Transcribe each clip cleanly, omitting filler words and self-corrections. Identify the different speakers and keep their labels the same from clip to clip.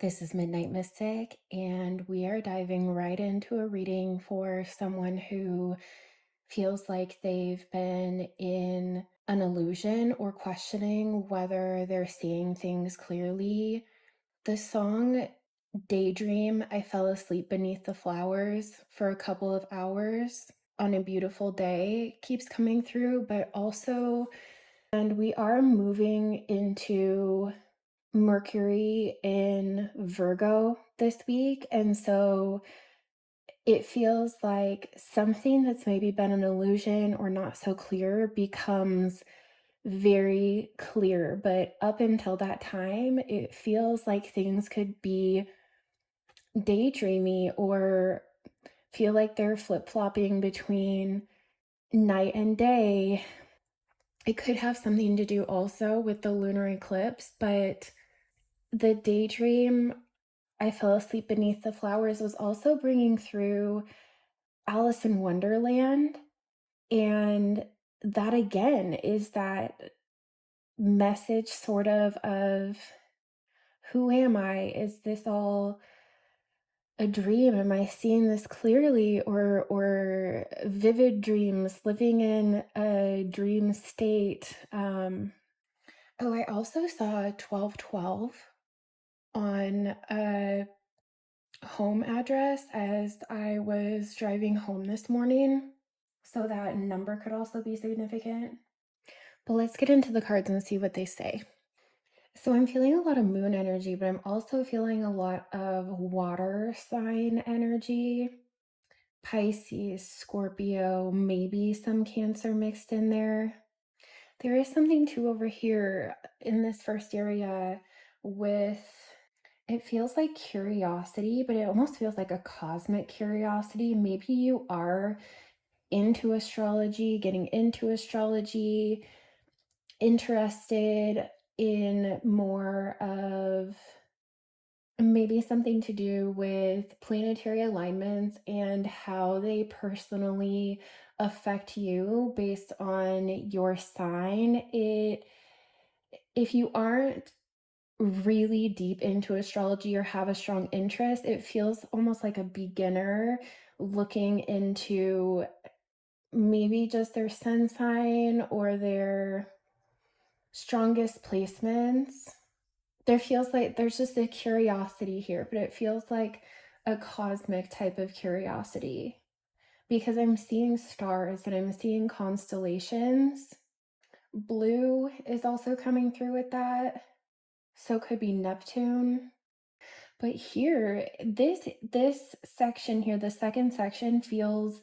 Speaker 1: This is Midnight Mystic, and we are diving right into a reading for someone who feels like they've been in an illusion or questioning whether they're seeing things clearly. The song Daydream, I fell asleep beneath the flowers for a couple of hours on a beautiful day keeps coming through, but also, and we are moving into Mercury in Virgo this week. And so it feels like something that's maybe been an illusion or not so clear becomes very clear. But up until that time, it feels like things could be daydreamy or feel like they're flip flopping between night and day. It could have something to do also with the lunar eclipse, but the daydream I fell asleep beneath the flowers was also bringing through Alice in Wonderland. And that again is that message sort of who am I? Is this all a dream? Am I seeing this clearly or vivid dreams, living in a dream state? Oh, I also saw 1212 on a home address as I was driving home this morning, so that number could also be significant. But let's get into the cards and see what they say. So I'm feeling a lot of moon energy, but I'm also feeling a lot of water sign energy. Pisces, Scorpio, maybe some Cancer mixed in there. There is something too over here in this first area with, it feels like curiosity, but it almost feels like a cosmic curiosity. Maybe you are into astrology, getting into astrology, interested in more of maybe something to do with planetary alignments and how they personally affect you based on your sign. If you aren't really deep into astrology or have a strong interest, it feels almost like a beginner looking into maybe just their sun sign or their strongest placements. There feels like there's just a curiosity here, but it feels like a cosmic type of curiosity because I'm seeing stars and I'm seeing constellations. Blue is also coming through with that. So could be Neptune. But here, this section here, the second section feels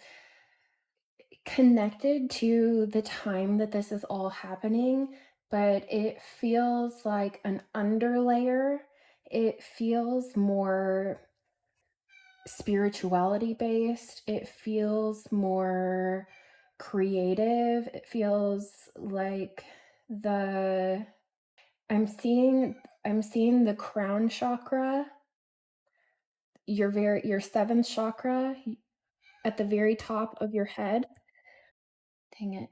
Speaker 1: connected to the time that this is all happening, but it feels like an underlayer. It feels more spirituality based. It feels more creative. It feels like the I'm seeing the crown chakra, your seventh chakra at the very top of your head. Dang it.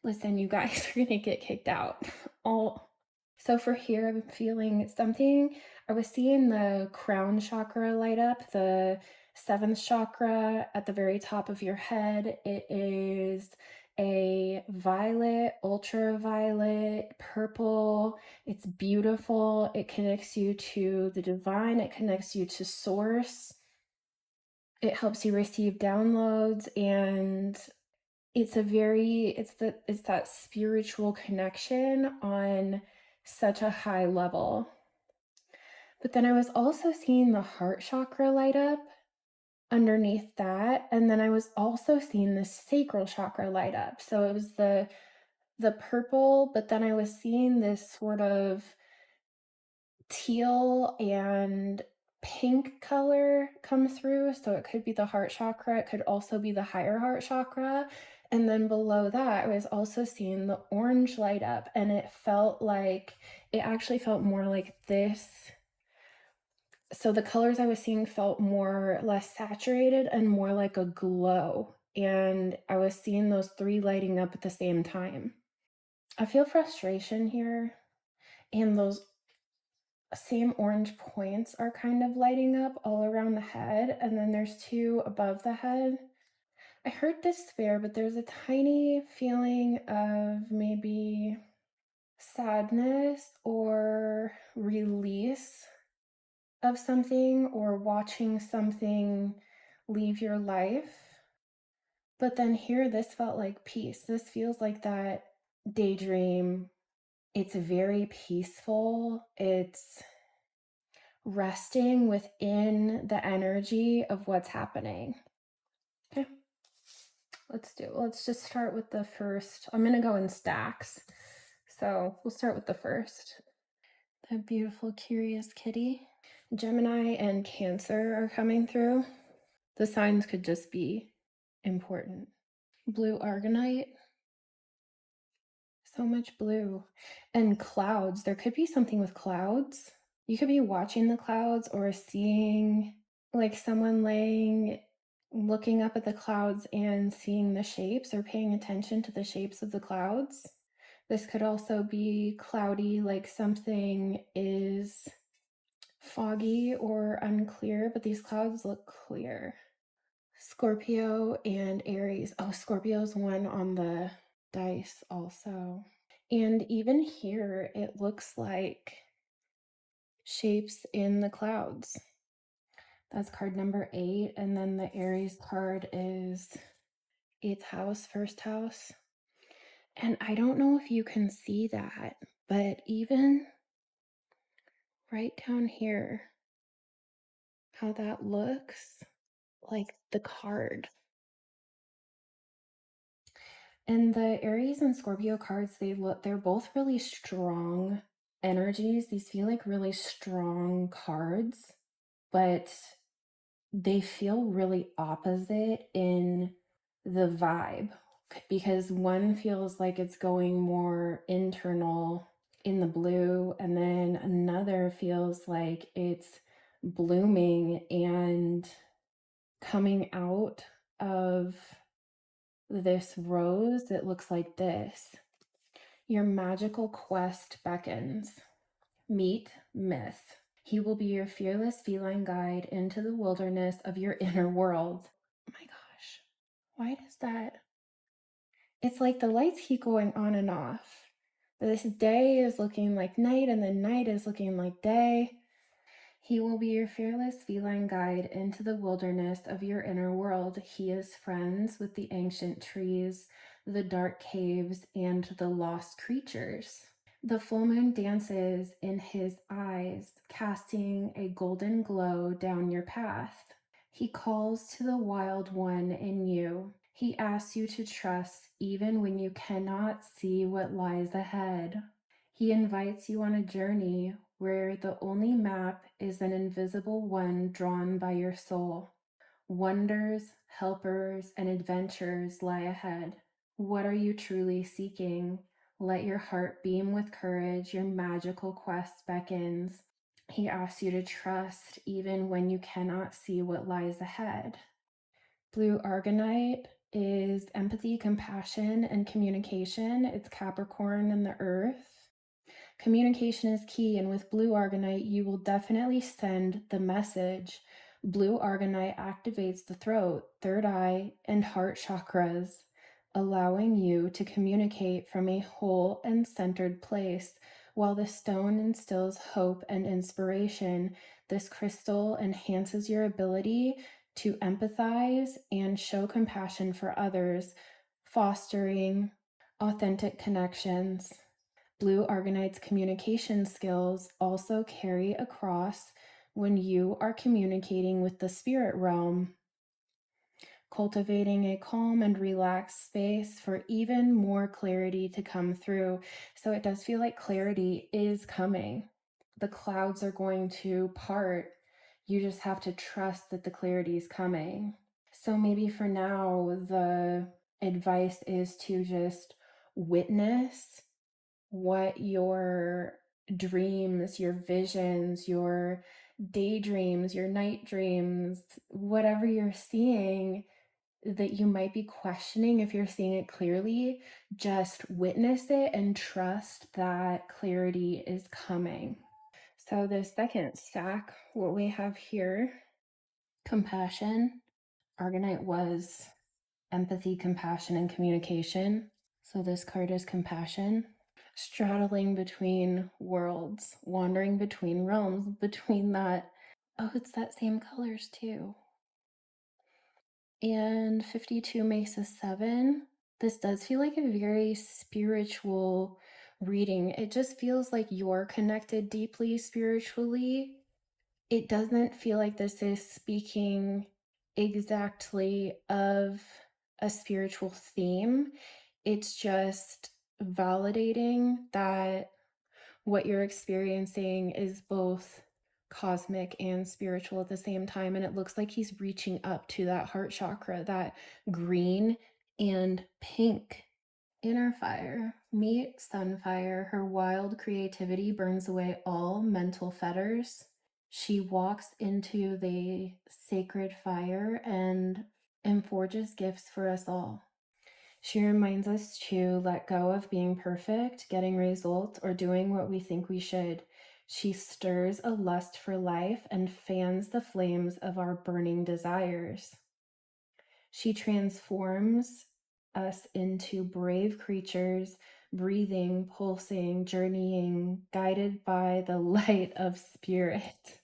Speaker 1: Listen, you guys are gonna get kicked out. All so for here, I'm feeling something. I was seeing the crown chakra light up, the seventh chakra at the very top of your head. It is a violet, ultraviolet, purple. It's beautiful. It connects you to the divine. It connects you to source. It helps you receive downloads, and it's that spiritual connection on such a high level. But then I was also seeing the heart chakra light up underneath that, and then I was also seeing the sacral chakra light up. So it was the purple, but then I was seeing this sort of teal and pink color come through. So it could be the heart chakra, it could also be the higher heart chakra. And then below that, I was also seeing the orange light up, and it actually felt more like this. So the colors I was seeing felt less saturated and more like a glow. And I was seeing those three lighting up at the same time. I feel frustration here, and those same orange points are kind of lighting up all around the head, and then there's two above the head. I heard despair, but there's a tiny feeling of maybe sadness or release of something or watching something leave your life. But then here, this felt like peace. This feels like that daydream. It's very peaceful. It's resting within the energy of what's happening. Okay, let's just start with the first. I'm going to go in stacks. So we'll start with the first. That beautiful, curious kitty. Gemini and Cancer are coming through. The signs could just be important. Blue Aragonite. So much blue. And clouds. There could be something with clouds. You could be watching the clouds or seeing like someone looking up at the clouds and seeing the shapes or paying attention to the shapes of the clouds. This could also be cloudy, like something is foggy or unclear, but these clouds look clear. Scorpio and Aries. Oh, Scorpio's one on the dice also. And even here, it looks like shapes in the clouds. That's card number 8. And then the Aries card is 8th house, first house. And I don't know if you can see that, but even right down here, how that looks like the card. And the Aries and Scorpio cards, they're both really strong energies. These feel like really strong cards, but they feel really opposite in the vibe because one feels like it's going more internal in the blue, and then another feels like it's blooming and coming out of this rose that looks like this. Your magical quest beckons. Meet Myth. He will be your fearless feline guide into the wilderness of your inner world. Oh my gosh. Why does that? It's like the lights keep going on and off. This day is looking like night, and the night is looking like day. He will be your fearless feline guide into the wilderness of your inner world. He is friends with the ancient trees, the dark caves, and the lost creatures. The full moon dances in his eyes, casting a golden glow down your path. He calls to the wild one in you. He asks you to trust even when you cannot see what lies ahead. He invites you on a journey where the only map is an invisible one drawn by your soul. Wonders, helpers, and adventures lie ahead. What are you truly seeking? Let your heart beam with courage. Your magical quest beckons. He asks you to trust even when you cannot see what lies ahead. Blue Aragonite is empathy, compassion, and communication. It's Capricorn and the Earth. Communication is key, and with Blue Aragonite, you will definitely send the message. Blue Aragonite activates the throat, third eye, and heart chakras, allowing you to communicate from a whole and centered place. While the stone instills hope and inspiration, this crystal enhances your ability to empathize and show compassion for others, fostering authentic connections. Blue Aragonite's communication skills also carry across when you are communicating with the spirit realm, cultivating a calm and relaxed space for even more clarity to come through. So it does feel like clarity is coming. The clouds are going to part. You just have to trust that the clarity is coming. So maybe for now, the advice is to just witness what your dreams, your visions, your daydreams, your night dreams, whatever you're seeing that you might be questioning if you're seeing it clearly, just witness it and trust that clarity is coming. So the second stack, what we have here, compassion. Aragonite was empathy, compassion, and communication. So this card is compassion. Straddling between worlds, wandering between realms, between that. Oh, it's that same colors too. And 52 makes a 7. This does feel like a very spiritual reading. It just feels like you're connected deeply spiritually. It doesn't feel like this is speaking exactly of a spiritual theme. It's just validating that what you're experiencing is both cosmic and spiritual at the same time. And it looks like he's reaching up to that heart chakra, that green and pink. Inner fire. Meet Sunfire. Her wild creativity burns away all mental fetters. She walks into the sacred fire and forges gifts for us all. She reminds us to let go of being perfect, getting results, or doing what we think we should. She stirs a lust for life and fans the flames of our burning desires. She transforms us into brave creatures, breathing, pulsing, journeying, guided by the light of spirit.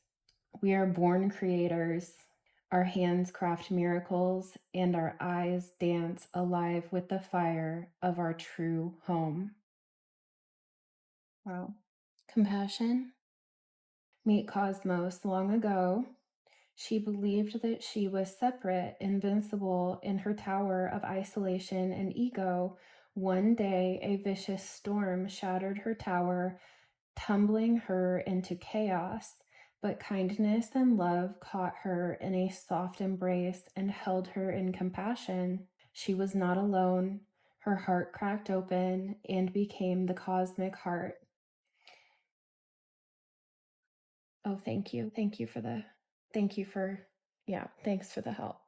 Speaker 1: We are born creators. Our hands craft miracles, and our eyes dance alive with the fire of our true home. Wow. Compassion. Meet Cosmos. Long ago, she believed that she was separate, invincible in her tower of isolation and ego. One day, a vicious storm shattered her tower, tumbling her into chaos. But kindness and love caught her in a soft embrace and held her in compassion. She was not alone. Her heart cracked open and became the cosmic heart. Oh, thank you. Thanks for the help.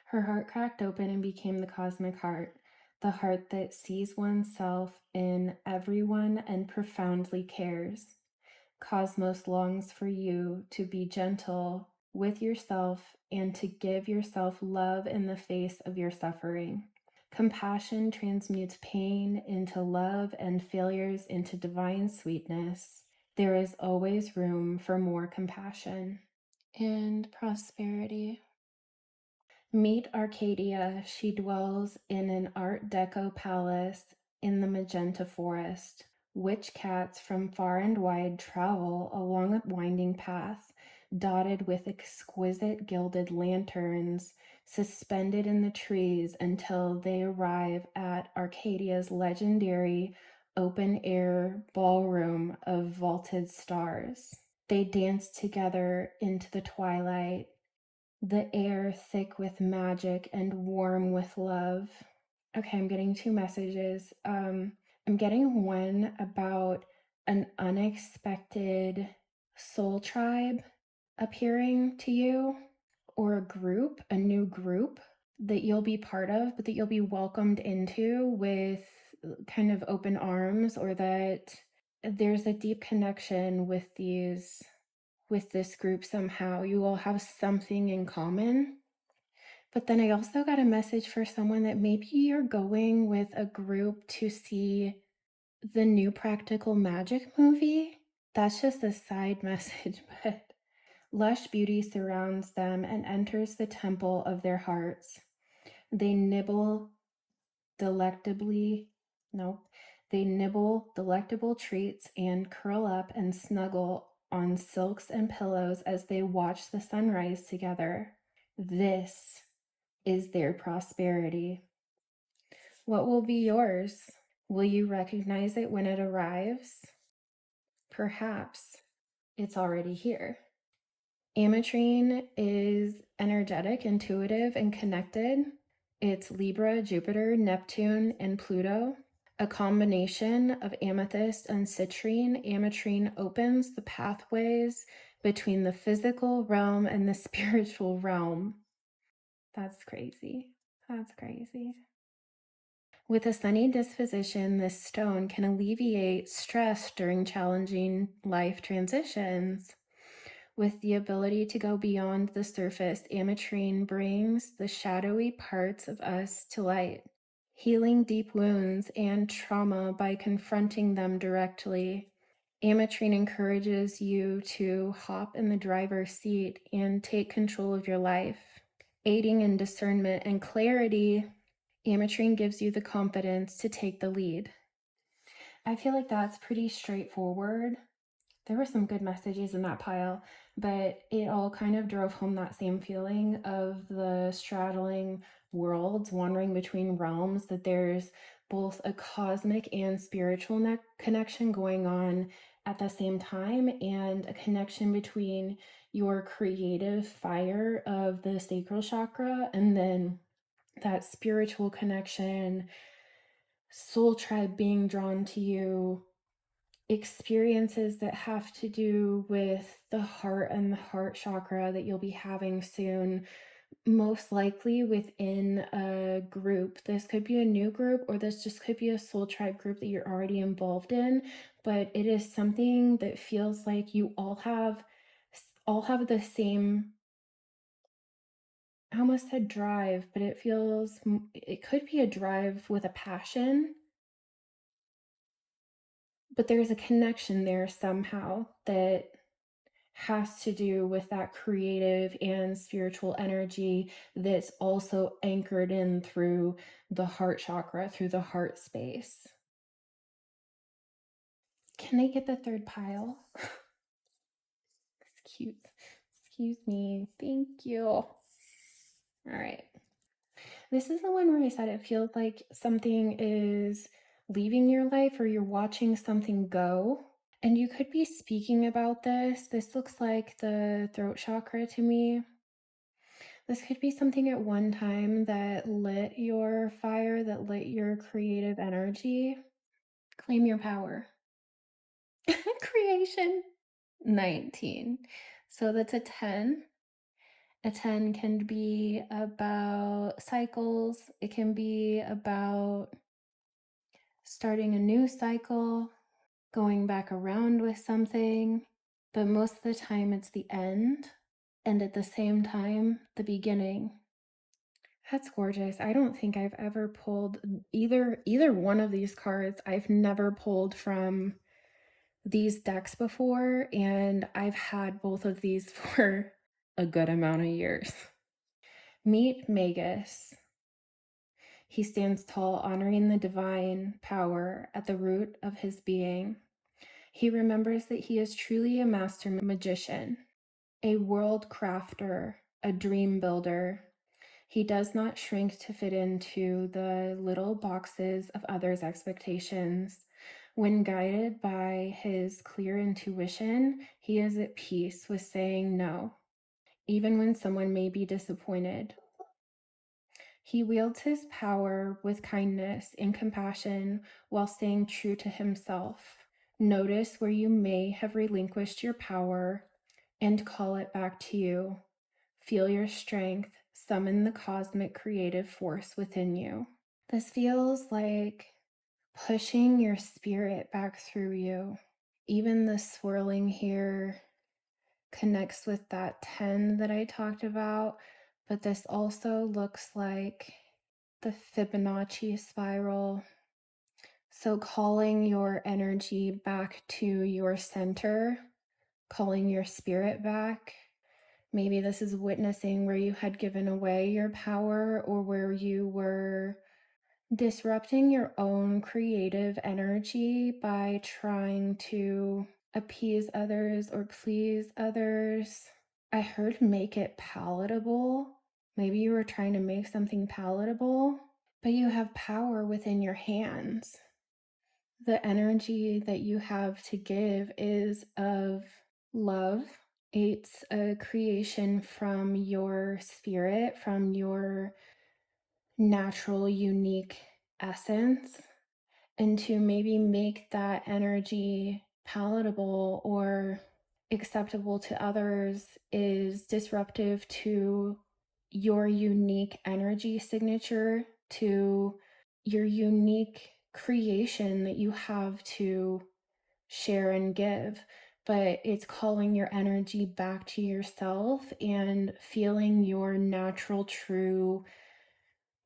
Speaker 1: Her heart cracked open and became the cosmic heart, the heart that sees oneself in everyone and profoundly cares. Cosmos longs for you to be gentle with yourself and to give yourself love in the face of your suffering. Compassion transmutes pain into love and failures into divine sweetness. There is always room for more compassion and prosperity. Meet Arcadia. She dwells in an Art Deco palace in the magenta forest. Witch cats from far and wide travel along a winding path, dotted with exquisite gilded lanterns suspended in the trees until they arrive at Arcadia's legendary open-air ballroom of vaulted stars. They dance together into the twilight, the air thick with magic and warm with love. Okay, I'm getting two messages. I'm getting one about an unexpected soul tribe appearing to you, or a group, a new group that you'll be part of, but that you'll be welcomed into with kind of open arms, or that there's a deep connection with this group somehow. You all have something in common. But then I also got a message for someone that maybe you're going with a group to see the new Practical Magic movie. That's just a side message, but lush beauty surrounds them and enters the temple of their hearts. They nibble delectably, nope, they nibble delectable treats and curl up and snuggle on silks and pillows as they watch the sunrise together. This is their prosperity. What will be yours? Will you recognize it when it arrives? Perhaps it's already here. Ametrine is energetic, intuitive, and connected. It's Libra, Jupiter, Neptune, and Pluto. A combination of amethyst and citrine. Ametrine opens the pathways between the physical realm and the spiritual realm. That's crazy. That's crazy. With a sunny disposition, this stone can alleviate stress during challenging life transitions. With the ability to go beyond the surface, ametrine brings the shadowy parts of us to light, healing deep wounds and trauma by confronting them directly. Ametrine encourages you to hop in the driver's seat and take control of your life, aiding in discernment and clarity. Ametrine gives you the confidence to take the lead. I feel like that's pretty straightforward. There were some good messages in that pile, but it all kind of drove home that same feeling of the straddling worlds, wandering between realms, that there's both a cosmic and spiritual connection going on at the same time, and a connection between your creative fire of the sacral chakra and then that spiritual connection, soul tribe being drawn to you, experiences that have to do with the heart and the heart chakra that you'll be having soon, most likely within a group. This could be a new group, or this just could be a soul tribe group that you're already involved in, but it is something that feels like you all have the same, I almost said drive, but it could be a drive with a passion, but there's a connection there somehow that has to do with that creative and spiritual energy that's also anchored in through the heart chakra, through the heart space. Can I get the third pile? Excuse, excuse me. Thank you. All right. This is the one where I said it feels like something is leaving your life or you're watching something go. And you could be speaking about this. This looks like the throat chakra to me. This could be something at one time that lit your fire, that lit your creative energy. Claim your power. Creation. 19. So that's a 10. A 10 can be about cycles. It can be about starting a new cycle, going back around with something. But most of the time, it's the end. And at the same time, the beginning. That's gorgeous. I don't think I've ever pulled either one of these cards. I've never pulled from these decks before, and I've had both of these for a good amount of years. Meet Magus. He stands tall, honoring the divine power at the root of his being. He remembers that he is truly a master magician, a world crafter, a dream builder. He does not shrink to fit into the little boxes of others' expectations. When guided by his clear intuition, he is at peace with saying no, even when someone may be disappointed. He wields his power with kindness and compassion while staying true to himself. Notice where you may have relinquished your power and call it back to you. Feel your strength, summon the cosmic creative force within you. This feels like pushing your spirit back through you. Even the swirling here connects with that 10 that I talked about, but this also looks like the Fibonacci spiral. So calling your energy back to your center, calling your spirit back. Maybe this is witnessing where you had given away your power, or where you were disrupting your own creative energy by trying to appease others or please others. I heard make it palatable. Maybe you were trying to make something palatable, but you have power within your hands. The energy that you have to give is of love. It's a creation from your spirit, from your natural, unique essence. And to maybe make that energy palatable or acceptable to others is disruptive to your unique energy signature, to your unique creation that you have to share and give, but it's calling your energy back to yourself and feeling your natural, true,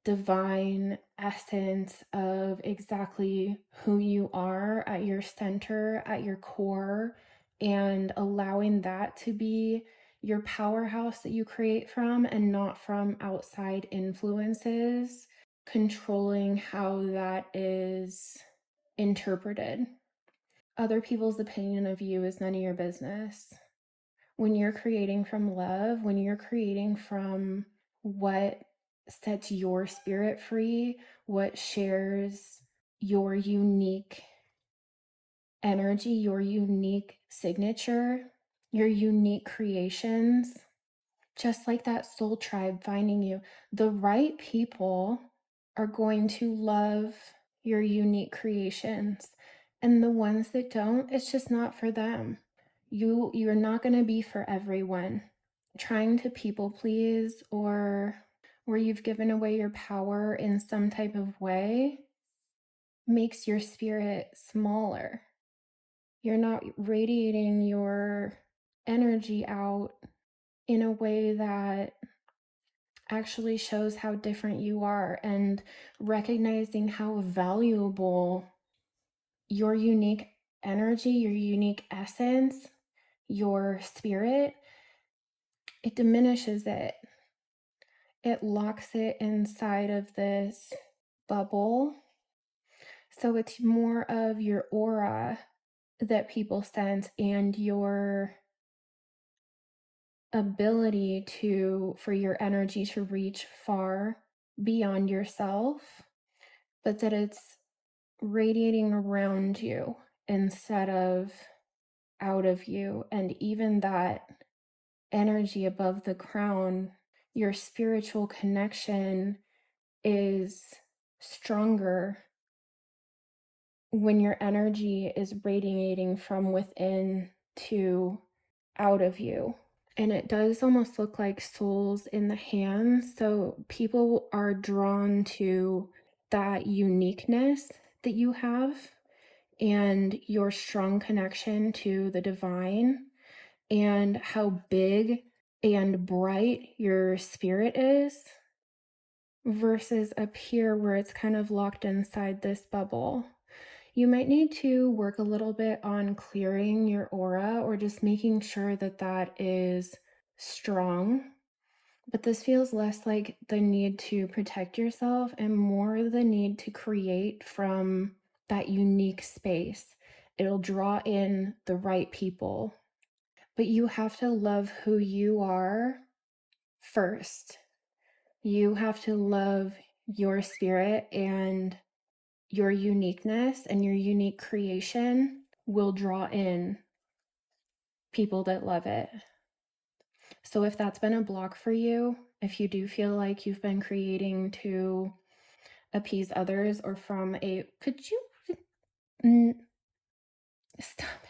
Speaker 1: divine essence of exactly who you are at your center, at your core, and allowing that to be your powerhouse that you create from and not from outside influences controlling how that is interpreted. Other people's opinion of you is none of your business. When you're creating from love, when you're creating from what sets your spirit free, what shares your unique energy, your unique signature, your unique creations, just like that soul tribe finding you, the right people are going to love your unique creations. And the ones that don't, it's just not for them. You're not going to be for everyone. Trying to people please or where you've given away your power in some type of way makes your spirit smaller. You're not radiating your energy out in a way that actually shows how different you are, and recognizing how valuable your unique energy, your unique essence, your spirit, it diminishes it. It locks it inside of this bubble. So it's more of your aura that people sense and your ability for your energy to reach far beyond yourself, but that it's radiating around you instead of out of you. And even that energy above the crown, your spiritual connection is stronger when your energy is radiating from within to out of you. And it does almost look like souls in the hands. So people are drawn to that uniqueness that you have and your strong connection to the divine and how big and bright your spirit is versus up here where it's kind of locked inside this bubble. You might need to work a little bit on clearing your aura or just making sure that that is strong. But this feels less like the need to protect yourself and more the need to create from that unique space. It'll draw in the right people. But you have to love who you are first. You have to love your spirit, and your uniqueness and your unique creation will draw in people that love it. So if that's been a block for you, if you do feel like you've been creating to appease others or from a, could you stop it?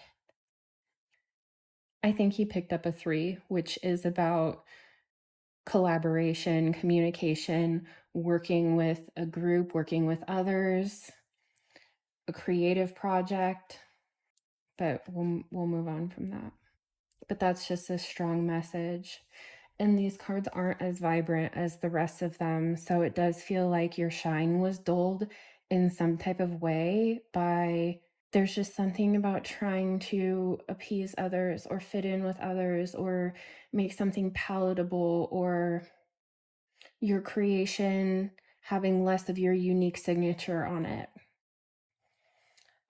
Speaker 1: I think he picked up a 3, which is about collaboration, communication, working with a group, working with others, a creative project. But we'll move on from that. But that's just a strong message. And these cards aren't as vibrant as the rest of them. So it does feel like your shine was dulled in some type of way by there's just something about trying to appease others or fit in with others or make something palatable, or your creation having less of your unique signature on it.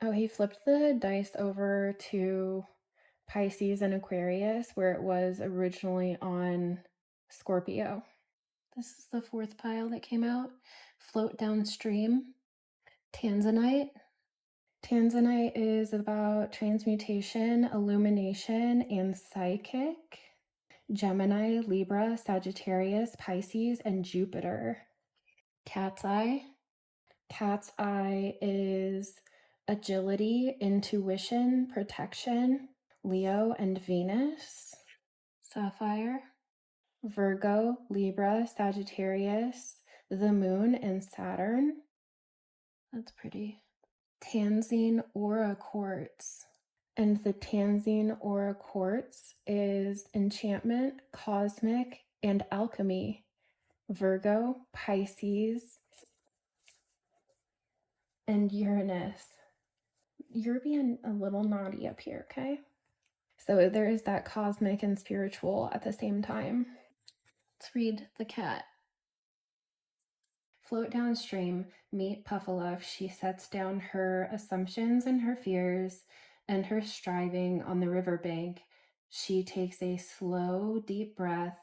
Speaker 1: Oh, he flipped the dice over to Pisces and Aquarius, where it was originally on Scorpio. This is the 4th pile that came out. Float Downstream, Tanzanite. Tanzanite is about transmutation, illumination, and psychic. Gemini, Libra, Sagittarius, Pisces, and Jupiter. Cat's Eye. Cat's Eye is agility, intuition, protection. Leo and Venus. Sapphire. Virgo, Libra, Sagittarius, the Moon, and Saturn. That's pretty. Tanzine Aura Quartz. And the Tanzine Aura Quartz is enchantment, cosmic, and alchemy. Virgo, Pisces, and Uranus. You're being a little naughty up here, okay? So there is that cosmic and spiritual at the same time. Let's read the cat. Float downstream, meet Puffaloaf. She sets down her assumptions and her fears and her striving on the riverbank. She takes a slow, deep breath,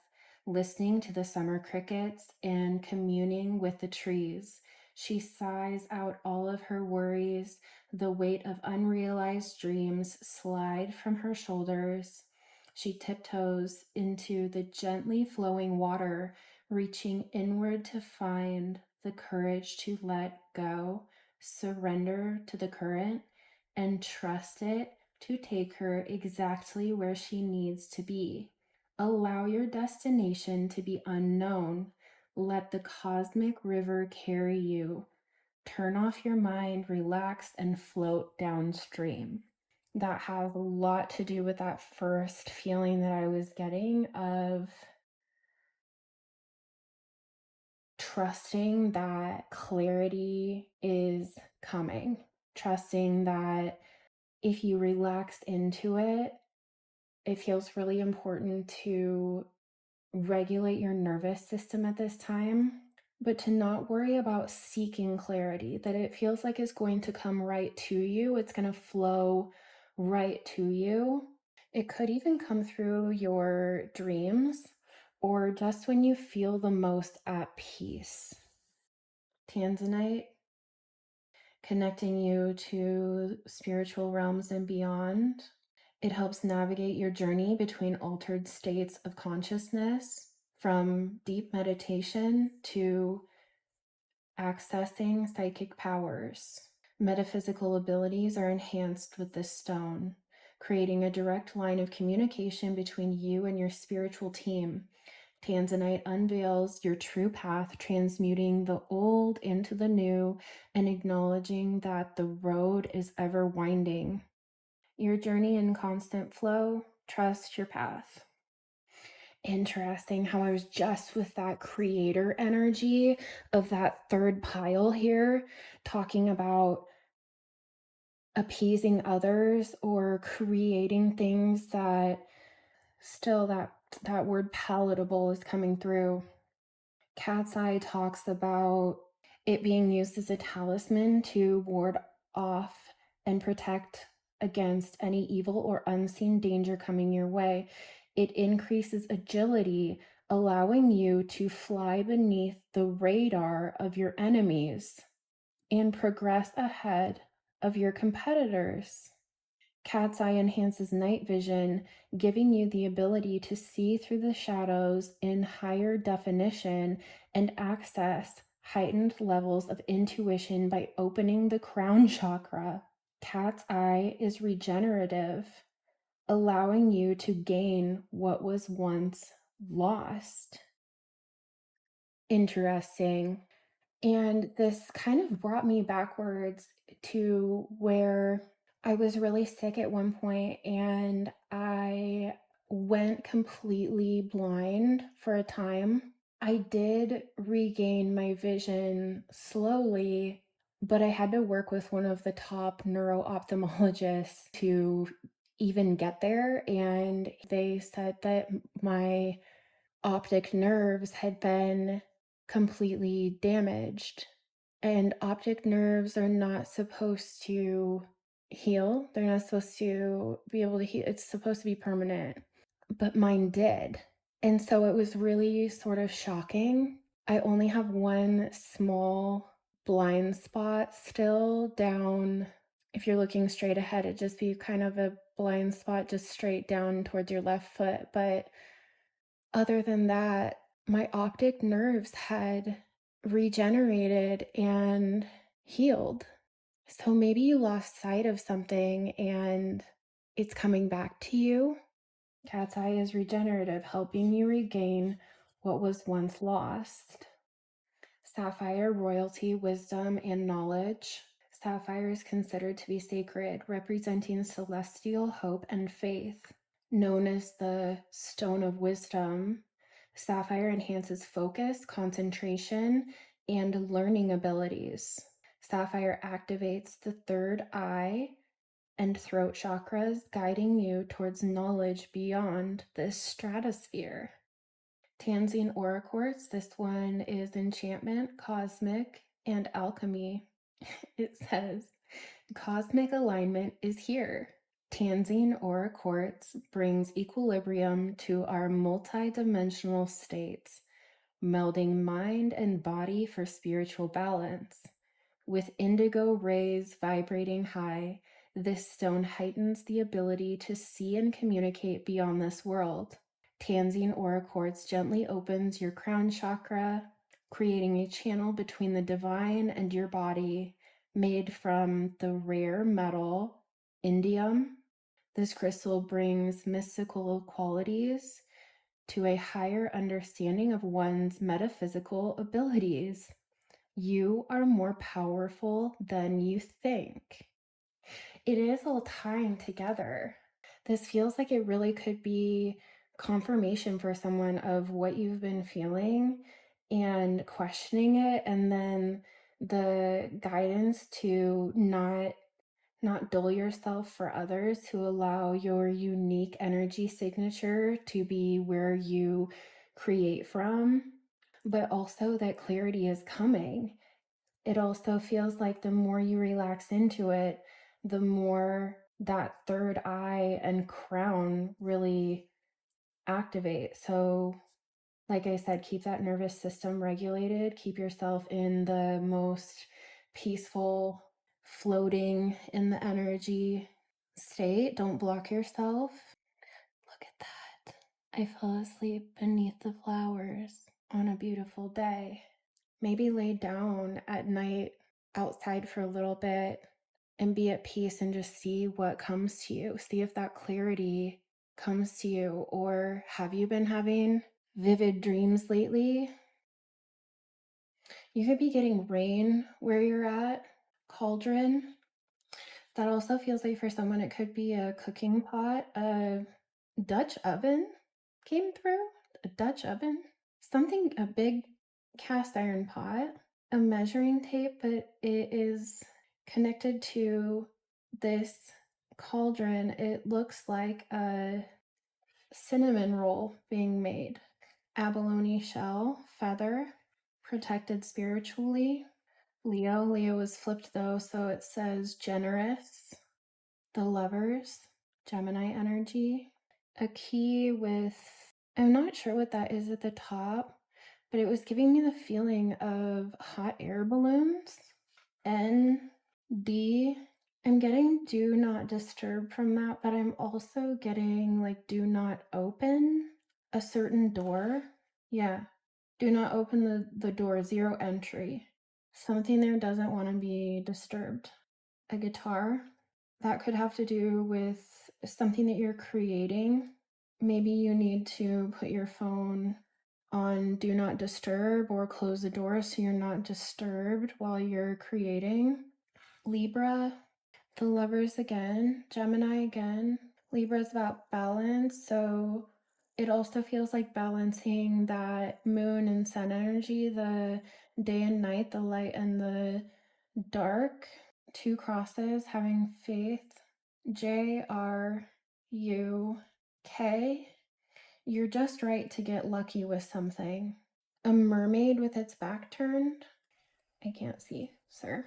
Speaker 1: listening to the summer crickets and communing with the trees. She sighs out all of her worries. The weight of unrealized dreams slide from her shoulders. She tiptoes into the gently flowing water, reaching inward to find the courage to let go, surrender to the current, and trust it to take her exactly where she needs to be. Allow your destination to be unknown. Let the cosmic river carry you. Turn off your mind, relax, and float downstream. That has a lot to do with that first feeling that I was getting of trusting that clarity is coming, trusting that if you relax into it, it feels really important to regulate your nervous system at this time, but to not worry about seeking clarity, that it feels like it's going to come right to you, it's going to flow right to you. It could even come through your dreams or just when you feel the most at peace. Tanzanite, connecting you to spiritual realms and beyond. It helps navigate your journey between altered states of consciousness, from deep meditation to accessing psychic powers. Metaphysical abilities are enhanced with this stone, creating a direct line of communication between you and your spiritual team. Tanzanite unveils your true path, transmuting the old into the new and acknowledging that the road is ever winding. Your journey in constant flow, trust your path. Interesting how I was just with that creator energy of that third pile here, talking about appeasing others or creating things that still that word palatable is coming through. Cat's Eye talks about it being used as a talisman to ward off and protect against any evil or unseen danger coming your way. It increases agility, allowing you to fly beneath the radar of your enemies and progress ahead of your competitors. Cat's Eye enhances night vision, giving you the ability to see through the shadows in higher definition and access heightened levels of intuition by opening the crown chakra. Cat's Eye is regenerative, allowing you to gain what was once lost. Interesting. And this kind of brought me backwards to where I was really sick at one point and I went completely blind for a time. I did regain my vision slowly, but I had to work with one of the top neuro ophthalmologists to even get there. And they said that my optic nerves had been completely damaged. And optic nerves are not supposed to heal. They're not supposed to be able to heal. It's supposed to be permanent. But mine did. And so it was really sort of shocking. I only have one small blind spot still down. If you're looking straight ahead, it'd just be kind of a blind spot just straight down towards your left foot. But other than that, my optic nerves had regenerated and healed. So maybe you lost sight of something and it's coming back to you. Cat's Eye is regenerative, helping you regain what was once lost. Sapphire, royalty, wisdom, and knowledge. Sapphire is considered to be sacred, representing celestial hope and faith. Known as the stone of wisdom, sapphire enhances focus, concentration, and learning abilities. Sapphire activates the third eye and throat chakras, guiding you towards knowledge beyond this stratosphere. Tanzanite aura quartz, this one is enchantment, cosmic, and alchemy. It says, cosmic alignment is here. Tanzanite aura quartz brings equilibrium to our multidimensional states, melding mind and body for spiritual balance. With indigo rays vibrating high, this stone heightens the ability to see and communicate beyond this world. Tanzanite aura quartz gently opens your crown chakra, creating a channel between the divine and your body, made from the rare metal indium. This crystal brings mystical qualities to a higher understanding of one's metaphysical abilities. You are more powerful than you think. It is all tying together. This feels like it really could be confirmation for someone of what you've been feeling and questioning it, and then the guidance to not dull yourself for others, to allow your unique energy signature to be where you create from, but also that clarity is coming. It also feels like the more you relax into it, the more that third eye and crown really activate. So, like I said, keep that nervous system regulated, keep yourself in the most peaceful, floating in the energy state. Don't block yourself. Look at that. I fell asleep beneath the flowers on a beautiful day. Maybe lay down at night outside for a little bit and be at peace and just see what comes to you. See if that clarity comes to you. Or have you been having vivid dreams lately? You could be getting rain where you're at. Cauldron. That also feels like for someone it could be a cooking pot. A Dutch oven came through. A Dutch oven. Something, a big cast iron pot. A measuring tape, but it is connected to this cauldron. It looks like a cinnamon roll being made. Abalone shell, feather, protected spiritually. Leo is flipped though, so it says generous. The lovers, Gemini energy. A key with, I'm not sure what that is at the top, but it was giving me the feeling of hot air balloons. ND. I'm getting do not disturb from that, but I'm also getting like do not open a certain door. Yeah. Do not open the door, zero entry. Something there doesn't want to be disturbed. A guitar. That could have to do with something that you're creating. Maybe you need to put your phone on do not disturb or close the door so you're not disturbed while you're creating. Libra, the lovers again, Gemini again. Libra is about balance, so it also feels like balancing that moon and sun energy, the day and night, the light and the dark. Two crosses, having faith. JRUK. You're just right to get lucky with something. A mermaid with its back turned. I can't see, sir.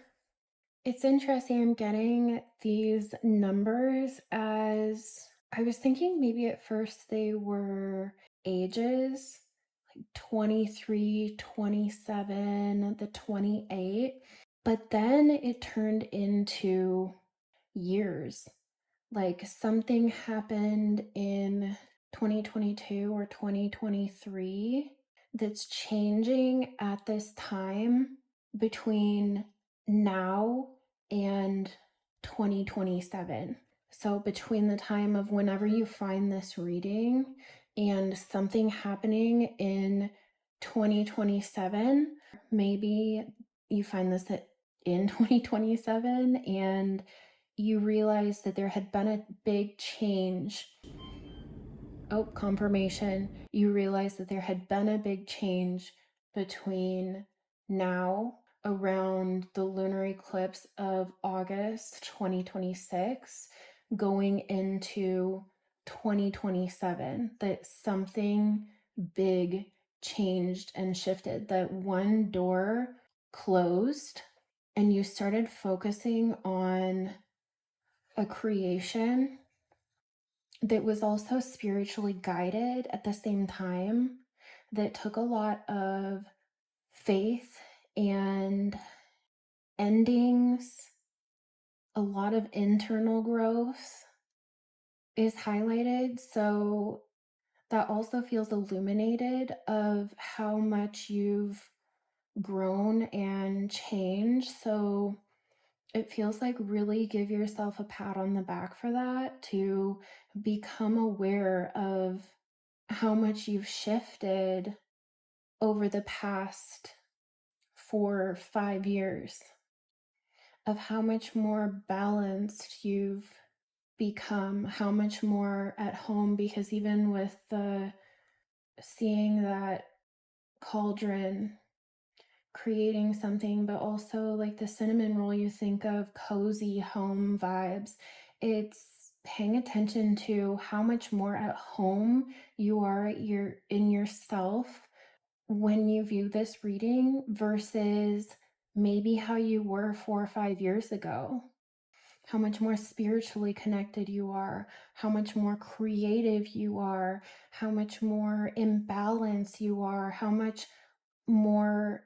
Speaker 1: It's interesting. I'm getting these numbers as I was thinking maybe at first they were ages, like 23, 27, the 28, but then it turned into years. Like something happened in 2022 or 2023 that's changing at this time between now and 2027. So between the time of whenever you find this reading and something happening in 2027. Maybe you find this in 2027 and you realize that there had been a big change. Oh, confirmation. You realize that there had been a big change between now around the lunar eclipse of August 2026 going into 2027, that something big changed and shifted, that one door closed and you started focusing on a creation that was also spiritually guided at the same time, that took a lot of faith and endings, a lot of internal growth is highlighted. So that also feels illuminated of how much you've grown and changed. So it feels like really give yourself a pat on the back for that, to become aware of how much you've shifted over the past 4 or 5 years, of how much more balanced you've become, how much more at home, because even with the seeing that cauldron creating something, but also like the cinnamon roll, you think of cozy home vibes. It's paying attention to how much more at home you are in yourself when you view this reading versus maybe how you were 4 or 5 years ago. How much more spiritually connected you are, how much more creative you are, how much more in balance you are, how much more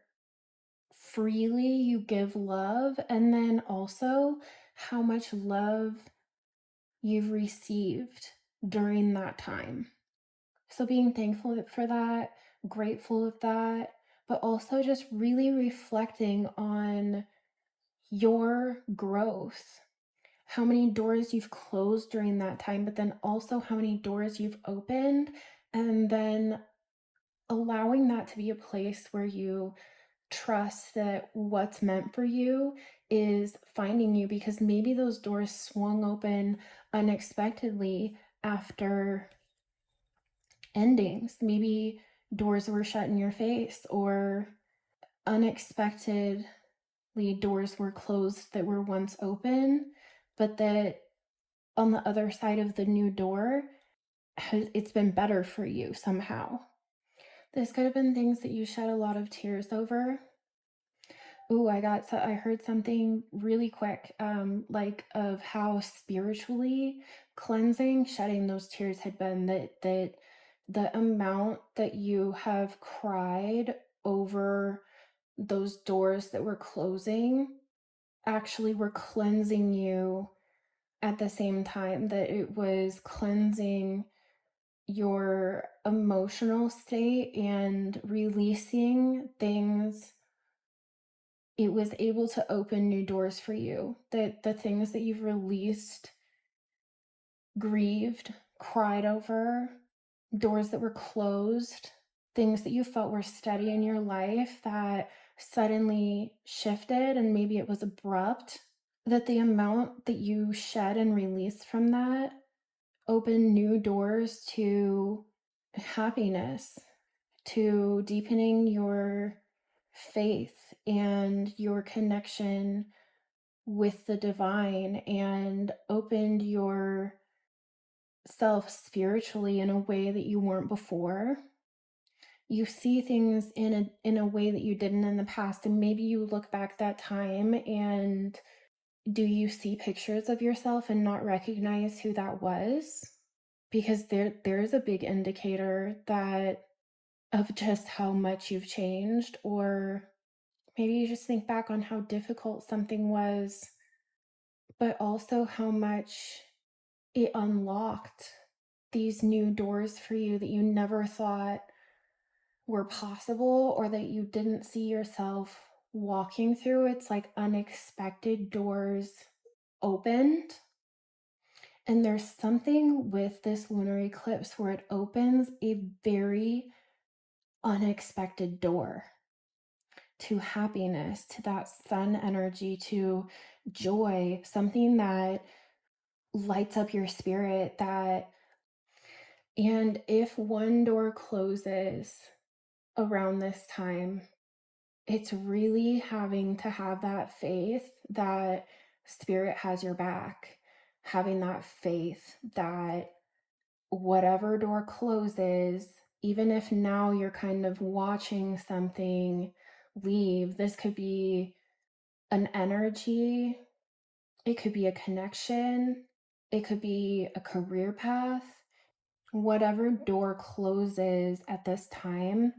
Speaker 1: freely you give love, and then also how much love you've received during that time. So being thankful for that, grateful of that, but also just really reflecting on your growth, how many doors you've closed during that time, but then also how many doors you've opened, and then allowing that to be a place where you trust that what's meant for you is finding you, because maybe those doors swung open unexpectedly after endings. Maybe doors were shut in your face, or unexpectedly doors were closed that were once open, but that on the other side of the new door, it's been better for you somehow. This could have been things that you shed a lot of tears over. Ooh, I heard something really quick, like of how spiritually cleansing shedding those tears had been, that the amount that you have cried over those doors that were closing actually were cleansing you at the same time, that it was cleansing your emotional state and releasing things. It was able to open new doors for you, that the things that you've released, grieved, cried over, doors that were closed, things that you felt were steady in your life that suddenly shifted, and maybe it was abrupt, that the amount that you shed and released from that opened new doors to happiness, to deepening your faith and your connection with the divine, and opened your self spiritually in a way that you weren't before. You see things in a way that you didn't in the past, and maybe you look back that time, and do you see pictures of yourself and not recognize who that was? Because there's a big indicator that of just how much you've changed. Or maybe you just think back on how difficult something was, but also how much it unlocked these new doors for you that you never thought were possible, or that you didn't see yourself walking through. It's like unexpected doors opened. And there's something with this lunar eclipse where it opens a very unexpected door to happiness, to that sun energy, to joy, something that lights up your spirit. And if one door closes around this time, it's really having to have that faith that spirit has your back, having that faith that whatever door closes, even if now you're kind of watching something leave, this could be an energy, it could be a connection, it could be a career path. Whatever door closes at this time,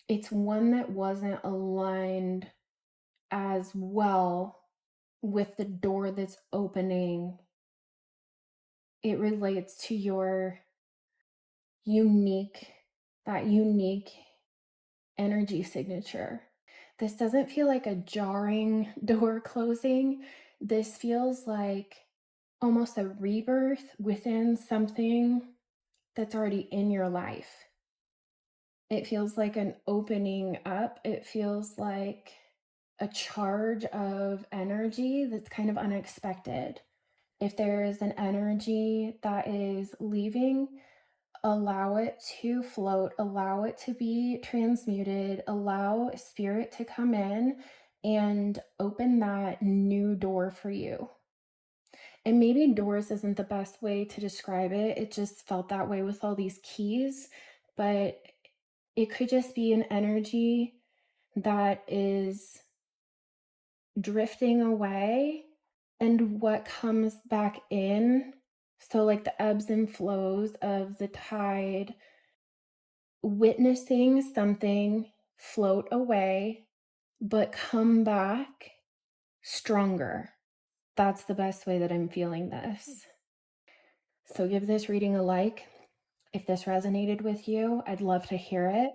Speaker 1: it's one that wasn't aligned as well with the door that's opening. It relates to your that unique energy signature. This doesn't feel like a jarring door closing. This feels like almost a rebirth within something that's already in your life. It feels like an opening up. It feels like a charge of energy that's kind of unexpected. If there is an energy that is leaving, allow it to float, allow it to be transmuted, allow spirit to come in and open that new door for you. And maybe doors isn't the best way to describe it. It just felt that way with all these keys, but it could just be an energy that is drifting away and what comes back in. So, like the ebbs and flows of the tide, witnessing something float away, but come back stronger. That's the best way that I'm feeling this. So, give this reading a like. If this resonated with you, I'd love to hear it.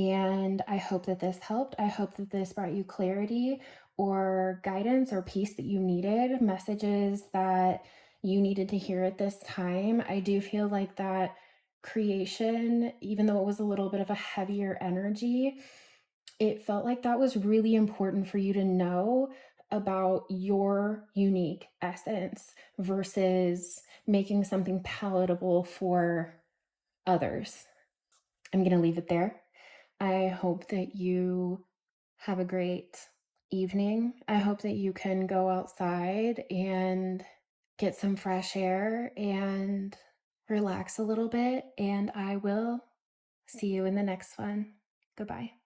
Speaker 1: And I hope that this helped. I hope that this brought you clarity or guidance or peace that you needed, messages that you needed to hear at this time. I do feel like that creation, even though it was a little bit of a heavier energy, it felt like that was really important for you to know about your unique essence versus making something palatable for others. I'm going to leave it there. I hope that you have a great evening. I hope that you can go outside and get some fresh air and relax a little bit. And I will see you in the next one. Goodbye.